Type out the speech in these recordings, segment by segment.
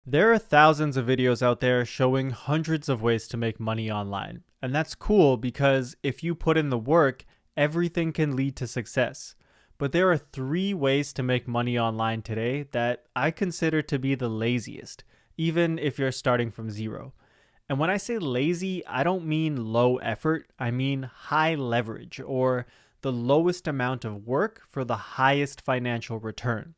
There are thousands of videos out there showing hundreds of ways to make money online. And that's cool because if you put in the work, everything can lead to success. But there are three ways to make money online today that I consider to be the laziest, even if you're starting from zero. And when I say lazy, I don't mean low effort, I mean high leverage or the lowest amount of work for the highest financial return.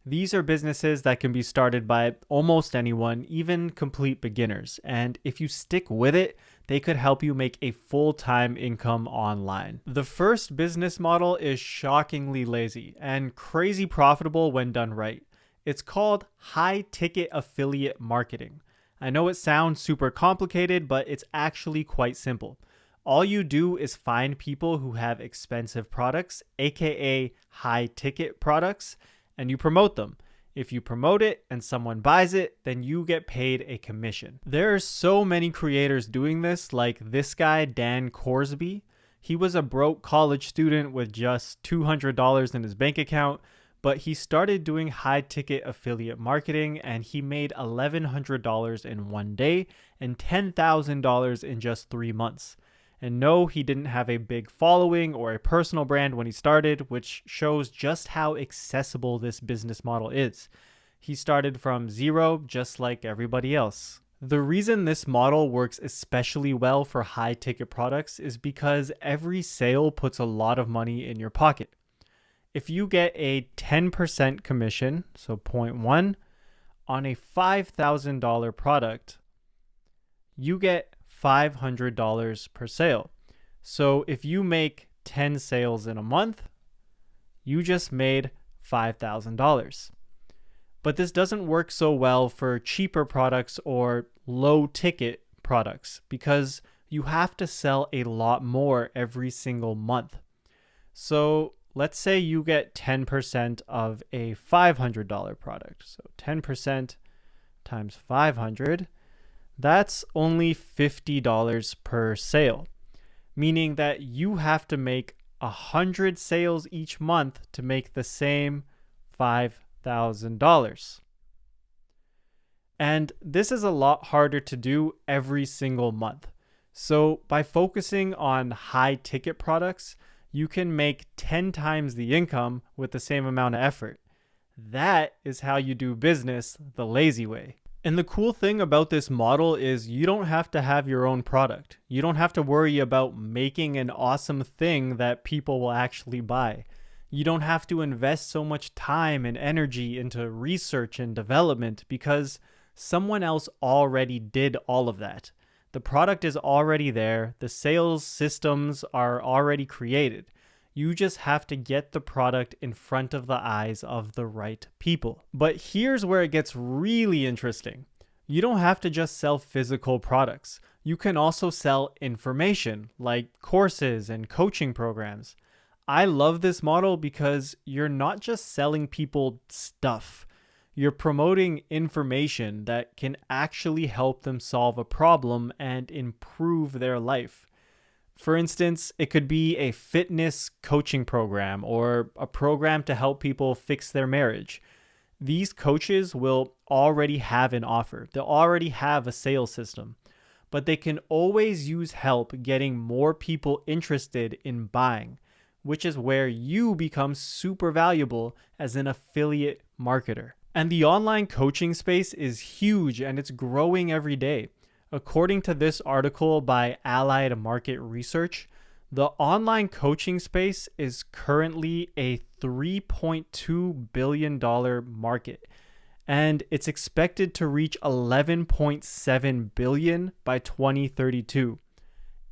These are businesses that can be started by almost anyone, even complete beginners. And if you stick with it, they could help you make a full-time income online. The first business model is shockingly lazy and crazy profitable when done right. It's called high-ticket affiliate marketing. I know it sounds super complicated, but it's actually quite simple. All you do is find people who have expensive products, aka high-ticket products, and you promote them. If you promote it and someone buys it, then you get paid a commission. There are so many creators doing this, like this guy, Dan Corsby. He was a broke college student with just $200 in his bank account, but he started doing high ticket affiliate marketing and he made $1,100 in one day and $10,000 in just 3 months. And no, he didn't have a big following or a personal brand when he started, which shows just how accessible this business model is. He started from zero, just like everybody else. The reason this model works especially well for high ticket products is because every sale puts a lot of money in your pocket. If you get a 10% commission, so point 0.1, on a $5,000 product, you get $500 per sale. So if you make 10 sales in a month, you just made $5,000. But this doesn't work so well for cheaper products or low ticket products because you have to sell a lot more every single month. So let's say you get 10% of a $500 product. So 10% times 500, that's only $50 per sale, meaning that you have to make 100 sales each month to make the same $5,000. And this is a lot harder to do every single month. So by focusing on high ticket products, you can make 10 times the income with the same amount of effort. That is how you do business the lazy way. And the cool thing about this model is you don't have to have your own product. You don't have to worry about making an awesome thing that people will actually buy. You don't have to invest so much time and energy into research and development because someone else already did all of that. The product is already there. The sales systems are already created. You just have to get the product in front of the eyes of the right people. But here's where it gets really interesting. You don't have to just sell physical products. You can also sell information like courses and coaching programs. I love this model because you're not just selling people stuff. You're promoting information that can actually help them solve a problem and improve their life. For instance, it could be a fitness coaching program or a program to help people fix their marriage. These coaches will already have an offer. They'll already have a sales system, but they can always use help getting more people interested in buying, which is where you become super valuable as an affiliate marketer. And the online coaching space is huge and it's growing every day. According to this article by Allied Market Research, the online coaching space is currently a $3.2 billion market, and it's expected to reach $11.7 billion by 2032,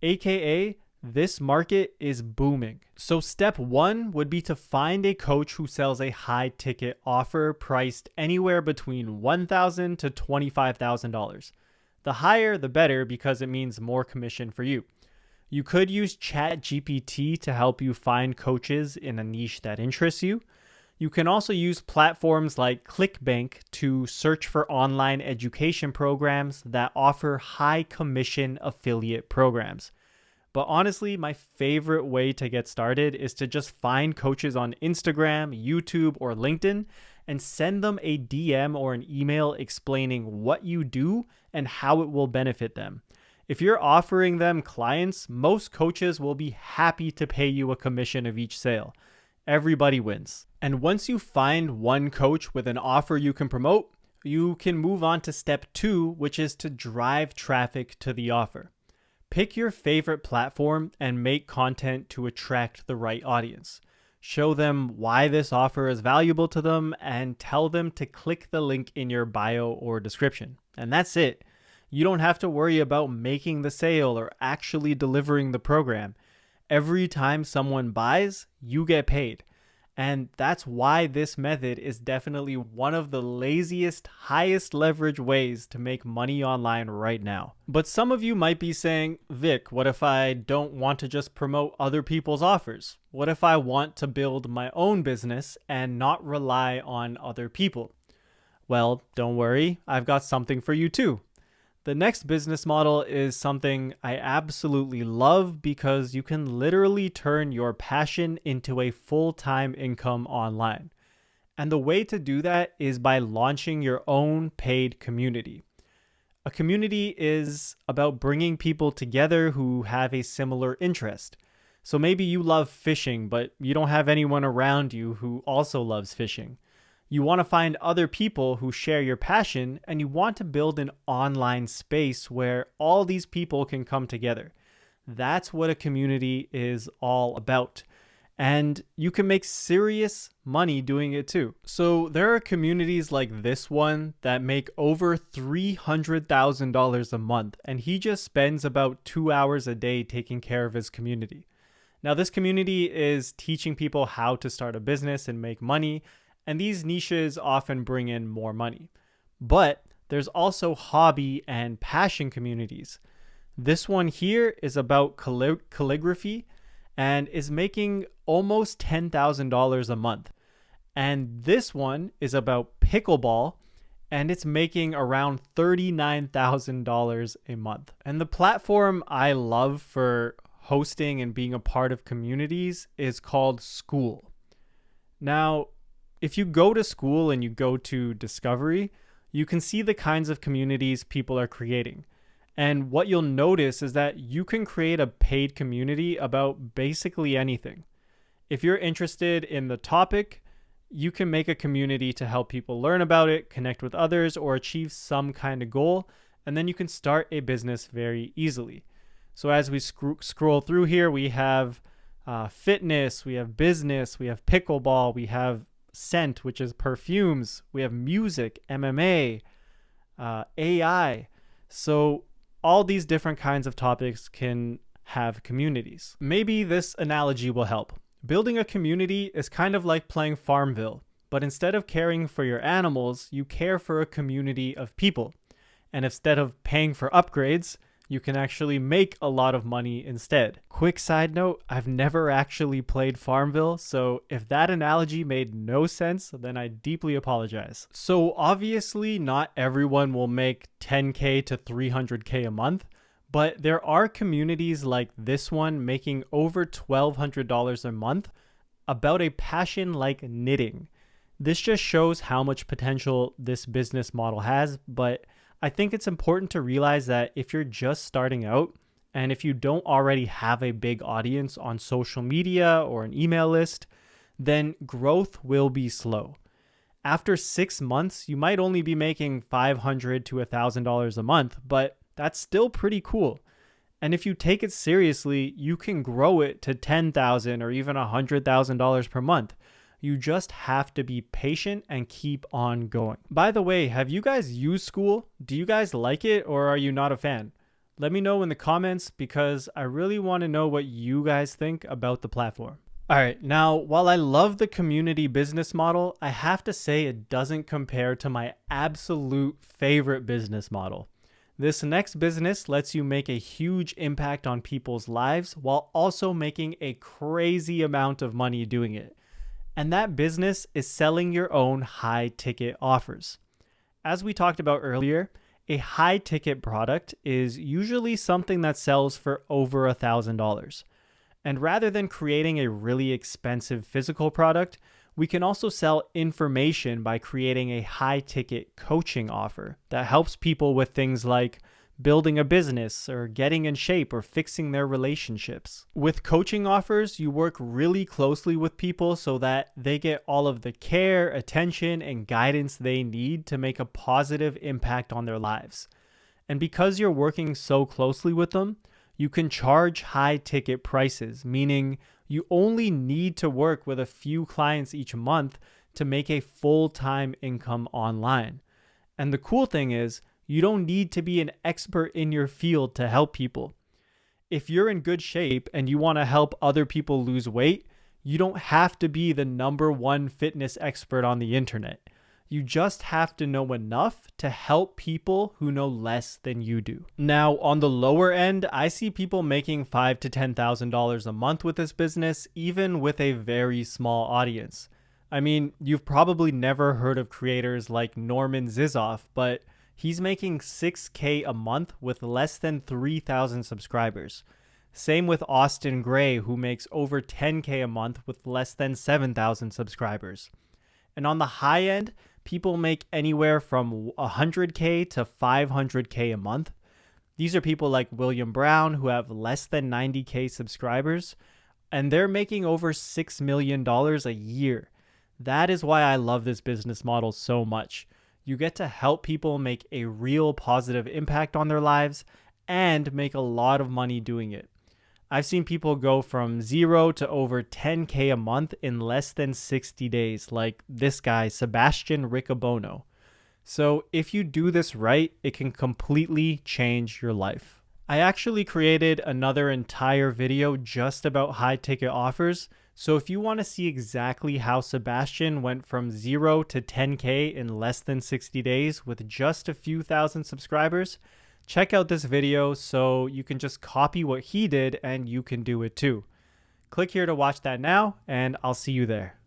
aka this market is booming. So step one would be to find a coach who sells a high ticket offer priced anywhere between $1,000 to $25,000. The higher, the better, because it means more commission for you. You could use ChatGPT to help you find coaches in a niche that interests you. You can also use platforms like ClickBank to search for online education programs that offer high commission affiliate programs. But honestly, my favorite way to get started is to just find coaches on Instagram, YouTube, or LinkedIn and send them a DM or an email explaining what you do and how it will benefit them. If you're offering them clients, most coaches will be happy to pay you a commission of each sale. Everybody wins. And once you find one coach with an offer you can promote, you can move on to step 2, which is to drive traffic to the offer. Pick your favorite platform and make content to attract the right audience. Show them why this offer is valuable to them and tell them to click the link in your bio or description. And that's it. You don't have to worry about making the sale or actually delivering the program. Every time someone buys, you get paid. And that's why this method is definitely one of the laziest, highest leverage ways to make money online right now. But some of you might be saying, Vic, what if I don't want to just promote other people's offers? What if I want to build my own business and not rely on other people? Well, don't worry, I've got something for you too. The next business model is something I absolutely love because you can literally turn your passion into a full-time income online. And the way to do that is by launching your own paid community. A community is about bringing people together who have a similar interest. So maybe you love fishing, but you don't have anyone around you who also loves fishing. You want to find other people who share your passion, and you want to build an online space where all these people can come together. That's what a community is all about. And you can make serious money doing it too. So there are communities like this one that make over $300,000 a month, and he just spends about 2 hours a day taking care of his community. Now, this community is teaching people how to start a business and make money, and these niches often bring in more money. But there's also hobby and passion communities. This one here is about calligraphy and is making almost $10,000 a month. And this one is about pickleball and it's making around $39,000 a month. And the platform I love for hosting and being a part of communities is called School. Now, if you go to School and you go to Discovery, you can see the kinds of communities people are creating. And what you'll notice is that you can create a paid community about basically anything. If you're interested in the topic, you can make a community to help people learn about it, connect with others, or achieve some kind of goal, and then you can start a business very easily. So as we scroll through here, we have fitness, we have business, we have pickleball, we have scent, which is perfumes, we have music, MMA, AI. So all these different kinds of topics can have communities. Maybe this analogy will help. Building a community is kind of like playing Farmville, but instead of caring for your animals, you care for a community of people. And instead of paying for upgrades, you can actually make a lot of money instead. Quick side note, I've never actually played Farmville, so if that analogy made no sense, then I deeply apologize. So obviously not everyone will make 10K to 300K a month, but there are communities like this one making over $1,200 a month about a passion like knitting. This just shows how much potential this business model has, but I think it's important to realize that if you're just starting out and if you don't already have a big audience on social media or an email list, then growth will be slow. After 6 months, you might only be making $500 to $1,000 a month, but that's still pretty cool. And if you take it seriously, you can grow it to $10,000 or even $100,000 per month. You just have to be patient and keep on going. By the way, have you guys used School? Do you guys like it or are you not a fan? Let me know in the comments because I really want to know what you guys think about the platform. All right, now while I love the community business model, I have to say it doesn't compare to my absolute favorite business model. This next business lets you make a huge impact on people's lives while also making a crazy amount of money doing it. And that business is selling your own high ticket offers. As we talked about earlier, a high ticket product is usually something that sells for over $1,000. And rather than creating a really expensive physical product, We can also sell information by creating a high ticket coaching offer that helps people with things like building a business or getting in shape or fixing their relationships. With coaching offers, you work really closely with people so that they get all of the care, attention, and guidance they need to make a positive impact on their lives. And because you're working so closely with them, you can charge high ticket prices, meaning you only need to work with a few clients each month to make a full-time income online. And the cool thing is, you don't need to be an expert in your field to help people. If you're in good shape and you want to help other people lose weight, you don't have to be the #1 fitness expert on the internet. You just have to know enough to help people who know less than you do. Now, on the lower end, I see people making $5,000 to $10,000 a month with this business, even with a very small audience. I mean, you've probably never heard of creators like Norman Zizoff, but he's making $6,000 a month with less than 3,000 subscribers. Same with Austin Gray, who makes over $10,000 a month with less than 7,000 subscribers. And on the high end, people make anywhere from $100,000 to $500,000 a month. These are people like William Brown, who have less than 90,000 subscribers, and they're making over $6 million a year. That is why I love this business model so much. You get to help people make a real positive impact on their lives and make a lot of money doing it. I've seen people go from 0 to over $10,000 a month in less than 60 days, like this guy, Sebastian Riccobono. So if you do this right, it can completely change your life. I actually created another entire video just about high ticket offers. So if you want to see exactly how Sebastian went from 0 to $10,000 in less than 60 days with just a few thousand subscribers, check out this video so you can just copy what he did and you can do it too. Click here to watch that now, and I'll see you there.